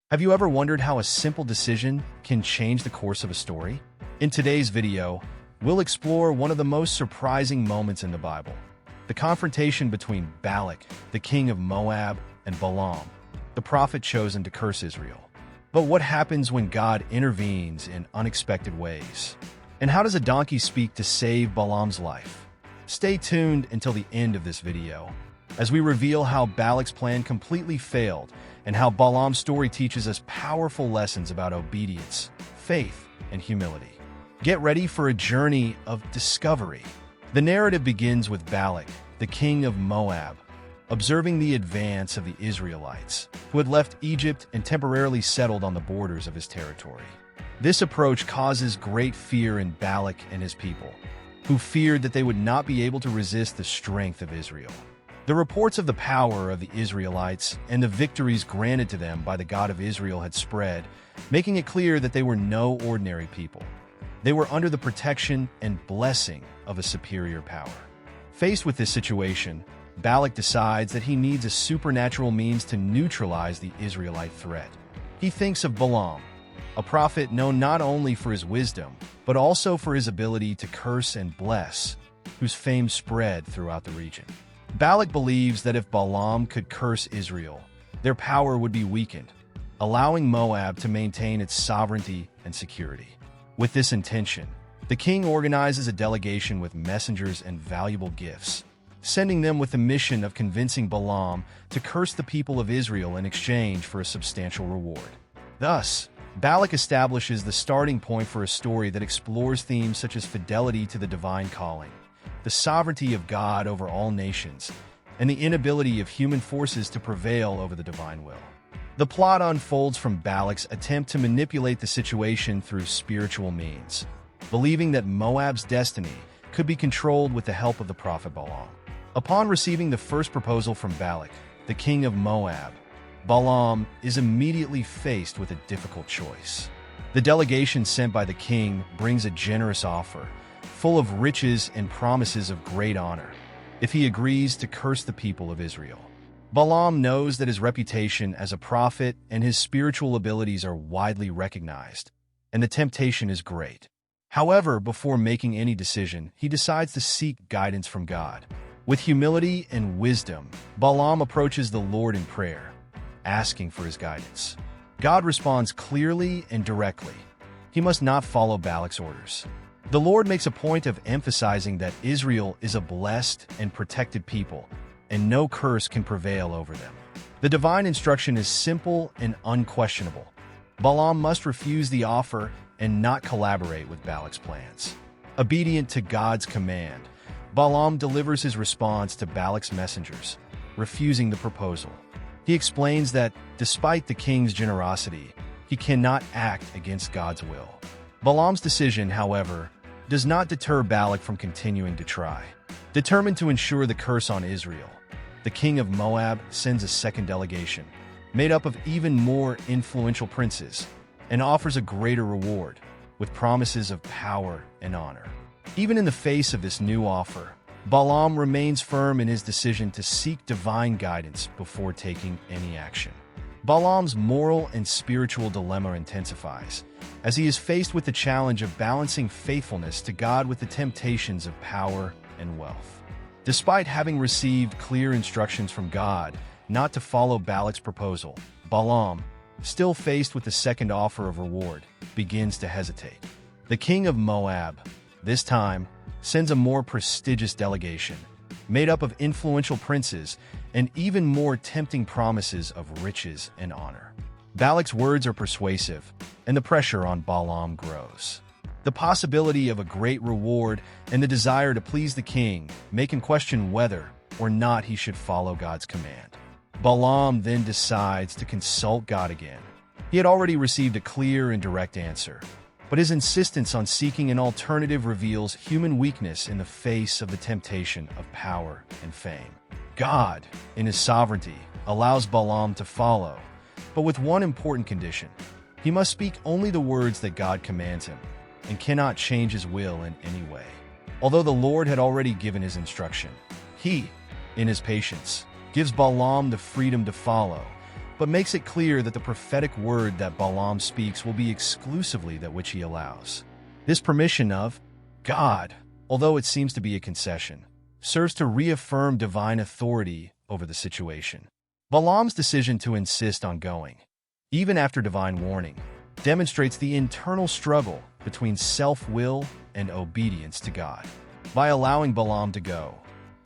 Have you ever wondered how a simple decision can change the course of a story? In today's video, we'll explore one of the most surprising moments in the Bible, the confrontation between Balak, the king of Moab, and Balaam, the prophet chosen to curse Israel. But what happens when God intervenes in unexpected ways? And how does a donkey speak to save Balaam's life? Stay tuned until the end of this video, as we reveal how Balak's plan completely failed and how Balaam's story teaches us powerful lessons about obedience, faith, and humility. Get ready for a journey of discovery. The narrative begins with Balak, the king of Moab, observing the advance of the Israelites, who had left Egypt and temporarily settled on the borders of his territory. This approach causes great fear in Balak and his people, who feared that they would not be able to resist the strength of Israel. The reports of the power of the Israelites and the victories granted to them by the God of Israel had spread, making it clear that they were no ordinary people. They were under the protection and blessing of a superior power. Faced with this situation, Balak decides that he needs a supernatural means to neutralize the Israelite threat. He thinks of Balaam, a prophet known not only for his wisdom, but also for his ability to curse and bless, whose fame spread throughout the region. Balak believes that if Balaam could curse Israel, their power would be weakened, allowing Moab to maintain its sovereignty and security. With this intention, the king organizes a delegation with messengers and valuable gifts, sending them with the mission of convincing Balaam to curse the people of Israel in exchange for a substantial reward. Thus, Balak establishes the starting point for a story that explores themes such as fidelity to the divine calling, the sovereignty of God over all nations, and the inability of human forces to prevail over the divine will. The plot unfolds from Balak's attempt to manipulate the situation through spiritual means, believing that Moab's destiny could be controlled with the help of the prophet Balaam. Upon receiving the first proposal from Balak, the king of Moab, Balaam is immediately faced with a difficult choice. The delegation sent by the king brings a generous offer, full of riches and promises of great honor, if he agrees to curse the people of Israel. Balaam knows that his reputation as a prophet and his spiritual abilities are widely recognized, and the temptation is great. However, before making any decision, he decides to seek guidance from God. With humility and wisdom, Balaam approaches the Lord in prayer, asking for his guidance. God responds clearly and directly. He must not follow Balak's orders. The Lord makes a point of emphasizing that Israel is a blessed and protected people, and no curse can prevail over them. The divine instruction is simple and unquestionable. Balaam must refuse the offer and not collaborate with Balak's plans. Obedient to God's command, Balaam delivers his response to Balak's messengers, refusing the proposal. He explains that, despite the king's generosity, he cannot act against God's will. Balaam's decision, however, does not deter Balak from continuing to try. Determined to ensure the curse on Israel, the king of Moab sends a second delegation, made up of even more influential princes, and offers a greater reward, with promises of power and honor. Even in the face of this new offer, Balaam remains firm in his decision to seek divine guidance before taking any action. Balaam's moral and spiritual dilemma intensifies, as he is faced with the challenge of balancing faithfulness to God with the temptations of power and wealth. Despite having received clear instructions from God not to follow Balak's proposal, Balaam, still faced with the second offer of reward, begins to hesitate. The king of Moab, this time, sends a more prestigious delegation, made up of influential princes and even more tempting promises of riches and honor. Balak's words are persuasive, and the pressure on Balaam grows. The possibility of a great reward and the desire to please the king make him question whether or not he should follow God's command. Balaam then decides to consult God again. He had already received a clear and direct answer, but his insistence on seeking an alternative reveals human weakness in the face of the temptation of power and fame. God, in his sovereignty, allows Balaam to follow, but with one important condition. He must speak only the words that God commands him, and cannot change his will in any way. Although the Lord had already given his instruction, he, in his patience, gives Balaam the freedom to follow, but makes it clear that the prophetic word that Balaam speaks will be exclusively that which he allows. This permission of God, although it seems to be a concession, serves to reaffirm divine authority over the situation. Balaam's decision to insist on going, even after divine warning, demonstrates the internal struggle between self-will and obedience to God. By allowing Balaam to go,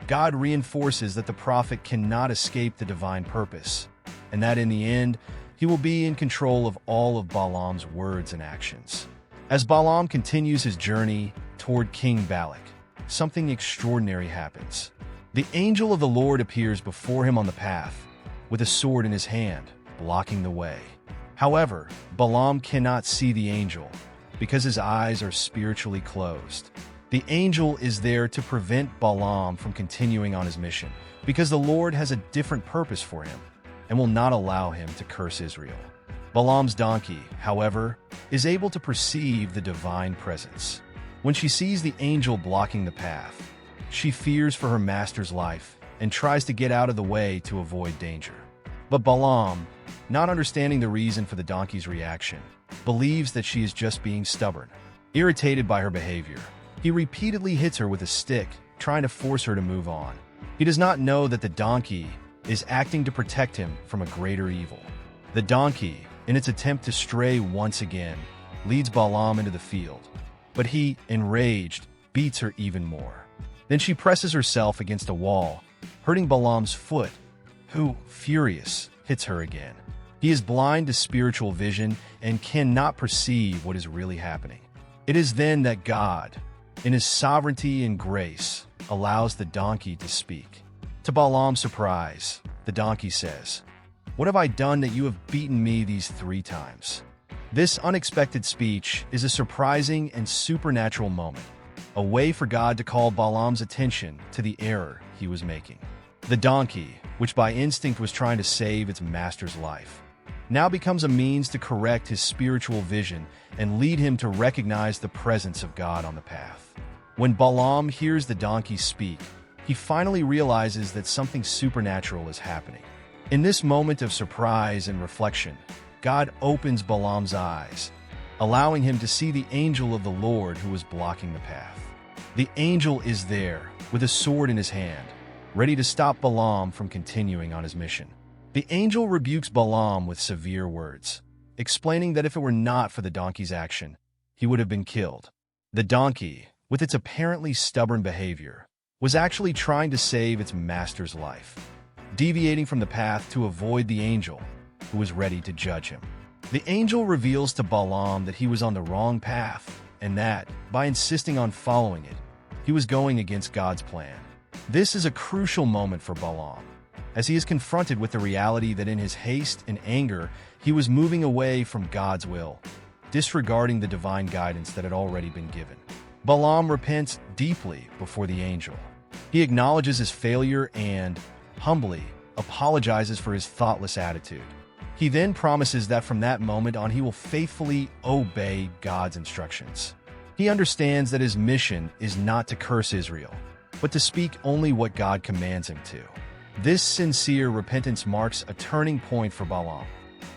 God reinforces that the prophet cannot escape the divine purpose, and that in the end, he will be in control of all of Balaam's words and actions. As Balaam continues his journey toward King Balak, something extraordinary happens. The angel of the Lord appears before him on the path, with a sword in his hand, blocking the way. However, Balaam cannot see the angel because his eyes are spiritually closed. The angel is there to prevent Balaam from continuing on his mission because the Lord has a different purpose for him and will not allow him to curse Israel. Balaam's donkey, however, is able to perceive the divine presence. When she sees the angel blocking the path, she fears for her master's life and tries to get out of the way to avoid danger. But Balaam, not understanding the reason for the donkey's reaction, believes that she is just being stubborn. Irritated by her behavior, he repeatedly hits her with a stick, trying to force her to move on. He does not know that the donkey is acting to protect him from a greater evil. The donkey, in its attempt to stray once again, leads Balaam into the field, but he, enraged, beats her even more. Then she presses herself against a wall, hurting Balaam's foot, who, furious, hits her again. He is blind to spiritual vision and cannot perceive what is really happening. It is then that God, in his sovereignty and grace, allows the donkey to speak. To Balaam's surprise, the donkey says, "What have I done that you have beaten me these 3 times?" This unexpected speech is a surprising and supernatural moment, a way for God to call Balaam's attention to the error he was making. The donkey, which by instinct was trying to save its master's life, now becomes a means to correct his spiritual vision and lead him to recognize the presence of God on the path. When Balaam hears the donkey speak, he finally realizes that something supernatural is happening. In this moment of surprise and reflection, God opens Balaam's eyes, allowing him to see the angel of the Lord who was blocking the path. The angel is there, with a sword in his hand, ready to stop Balaam from continuing on his mission. The angel rebukes Balaam with severe words, explaining that if it were not for the donkey's action, he would have been killed. The donkey, with its apparently stubborn behavior, was actually trying to save its master's life, deviating from the path to avoid the angel, who was ready to judge him. The angel reveals to Balaam that he was on the wrong path, and that, by insisting on following it, he was going against God's plan. This is a crucial moment for Balaam, as he is confronted with the reality that in his haste and anger, he was moving away from God's will, disregarding the divine guidance that had already been given. Balaam repents deeply before the angel. He acknowledges his failure and, humbly, apologizes for his thoughtless attitude. He then promises that from that moment on he will faithfully obey God's instructions. He understands that his mission is not to curse Israel, but to speak only what God commands him to. This sincere repentance marks a turning point for Balaam,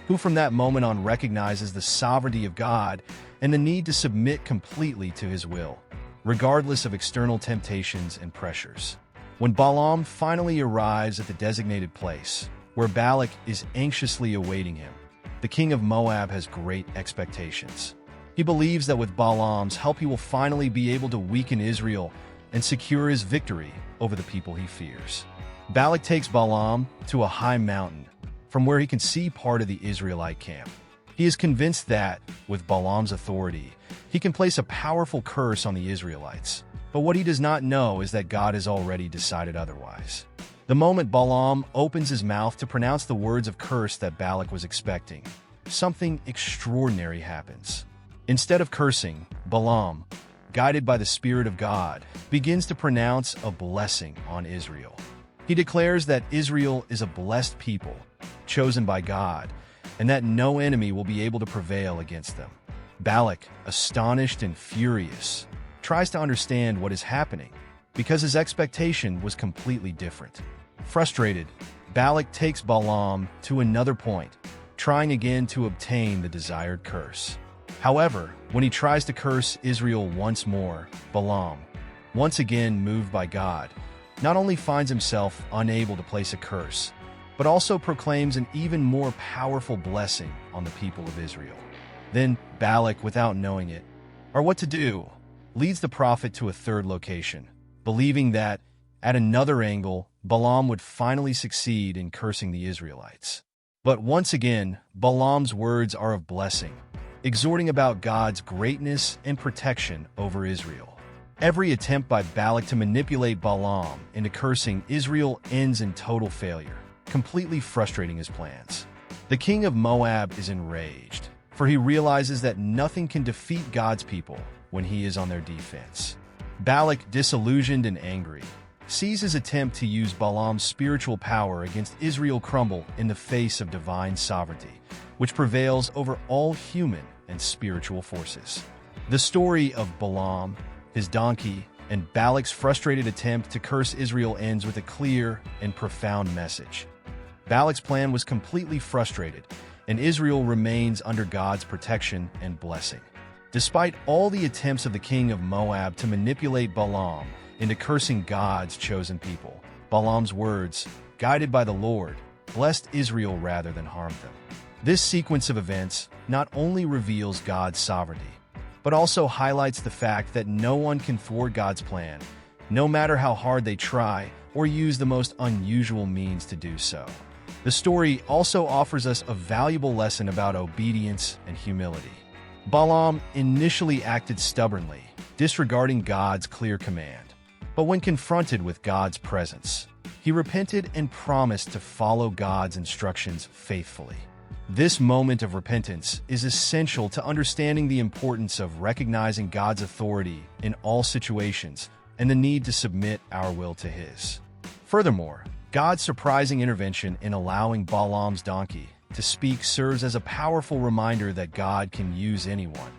who from that moment on recognizes the sovereignty of God and the need to submit completely to his will, regardless of external temptations and pressures. When Balaam finally arrives at the designated place, where Balak is anxiously awaiting him, the king of Moab has great expectations. He believes that with Balaam's help he will finally be able to weaken Israel and secure his victory over the people he fears. Balak takes Balaam to a high mountain, from where he can see part of the Israelite camp. He is convinced that, with Balaam's authority, he can place a powerful curse on the Israelites. But what he does not know is that God has already decided otherwise. The moment Balaam opens his mouth to pronounce the words of curse that Balak was expecting, something extraordinary happens. Instead of cursing, Balaam, guided by the Spirit of God, begins to pronounce a blessing on Israel. He declares that Israel is a blessed people, chosen by God, and that no enemy will be able to prevail against them. Balak, astonished and furious, tries to understand what is happening, because his expectation was completely different. Frustrated, Balak takes Balaam to another point, trying again to obtain the desired curse. However, when he tries to curse Israel once more, Balaam, once again moved by God, not only finds himself unable to place a curse, but also proclaims an even more powerful blessing on the people of Israel. Then Balak, without knowing it, or what to do, leads the prophet to a third location, believing that, at another angle, Balaam would finally succeed in cursing the Israelites. But once again, Balaam's words are of blessing, exhorting about God's greatness and protection over Israel. Every attempt by Balak to manipulate Balaam into cursing Israel ends in total failure, completely frustrating his plans. The king of Moab is enraged, for he realizes that nothing can defeat God's people when he is on their defense. Balak, disillusioned and angry, sees his attempt to use Balaam's spiritual power against Israel crumble in the face of divine sovereignty, which prevails over all human and spiritual forces. The story of Balaam, his donkey, and Balak's frustrated attempt to curse Israel ends with a clear and profound message. Balak's plan was completely frustrated, and Israel remains under God's protection and blessing. Despite all the attempts of the king of Moab to manipulate Balaam into cursing God's chosen people, Balaam's words, guided by the Lord, blessed Israel rather than harmed them. This sequence of events not only reveals God's sovereignty, but also highlights the fact that no one can thwart God's plan, no matter how hard they try or use the most unusual means to do so. The story also offers us a valuable lesson about obedience and humility. Balaam initially acted stubbornly, disregarding God's clear command. But when confronted with God's presence, he repented and promised to follow God's instructions faithfully. This moment of repentance is essential to understanding the importance of recognizing God's authority in all situations and the need to submit our will to His. Furthermore, God's surprising intervention in allowing Balaam's donkey to speak serves as a powerful reminder that God can use anyone,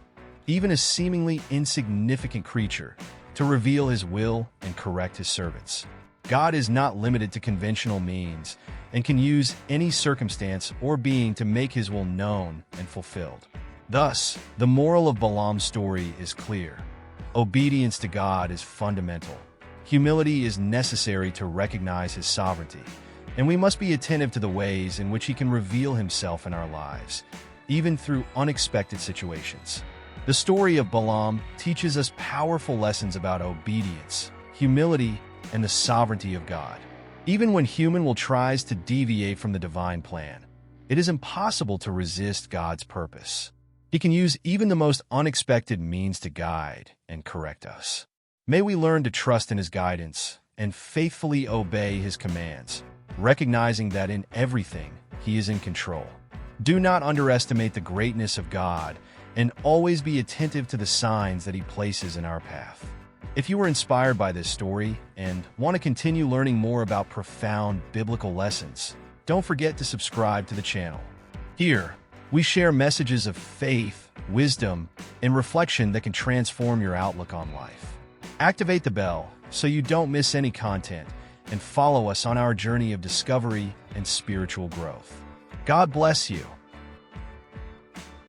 even a seemingly insignificant creature, to reveal His will and correct His servants. God is not limited to conventional means and can use any circumstance or being to make His will known and fulfilled. Thus, the moral of Balaam's story is clear. Obedience to God is fundamental. Humility is necessary to recognize His sovereignty, and we must be attentive to the ways in which He can reveal Himself in our lives, even through unexpected situations. The story of Balaam teaches us powerful lessons about obedience, humility, and the sovereignty of God. Even when human will tries to deviate from the divine plan, it is impossible to resist God's purpose. He can use even the most unexpected means to guide and correct us. May we learn to trust in His guidance and faithfully obey His commands, recognizing that in everything He is in control. Do not underestimate the greatness of God, and always be attentive to the signs that He places in our path. If you were inspired by this story and want to continue learning more about profound biblical lessons, don't forget to subscribe to the channel. Here, we share messages of faith, wisdom, and reflection that can transform your outlook on life. Activate the bell so you don't miss any content, and follow us on our journey of discovery and spiritual growth. God bless you.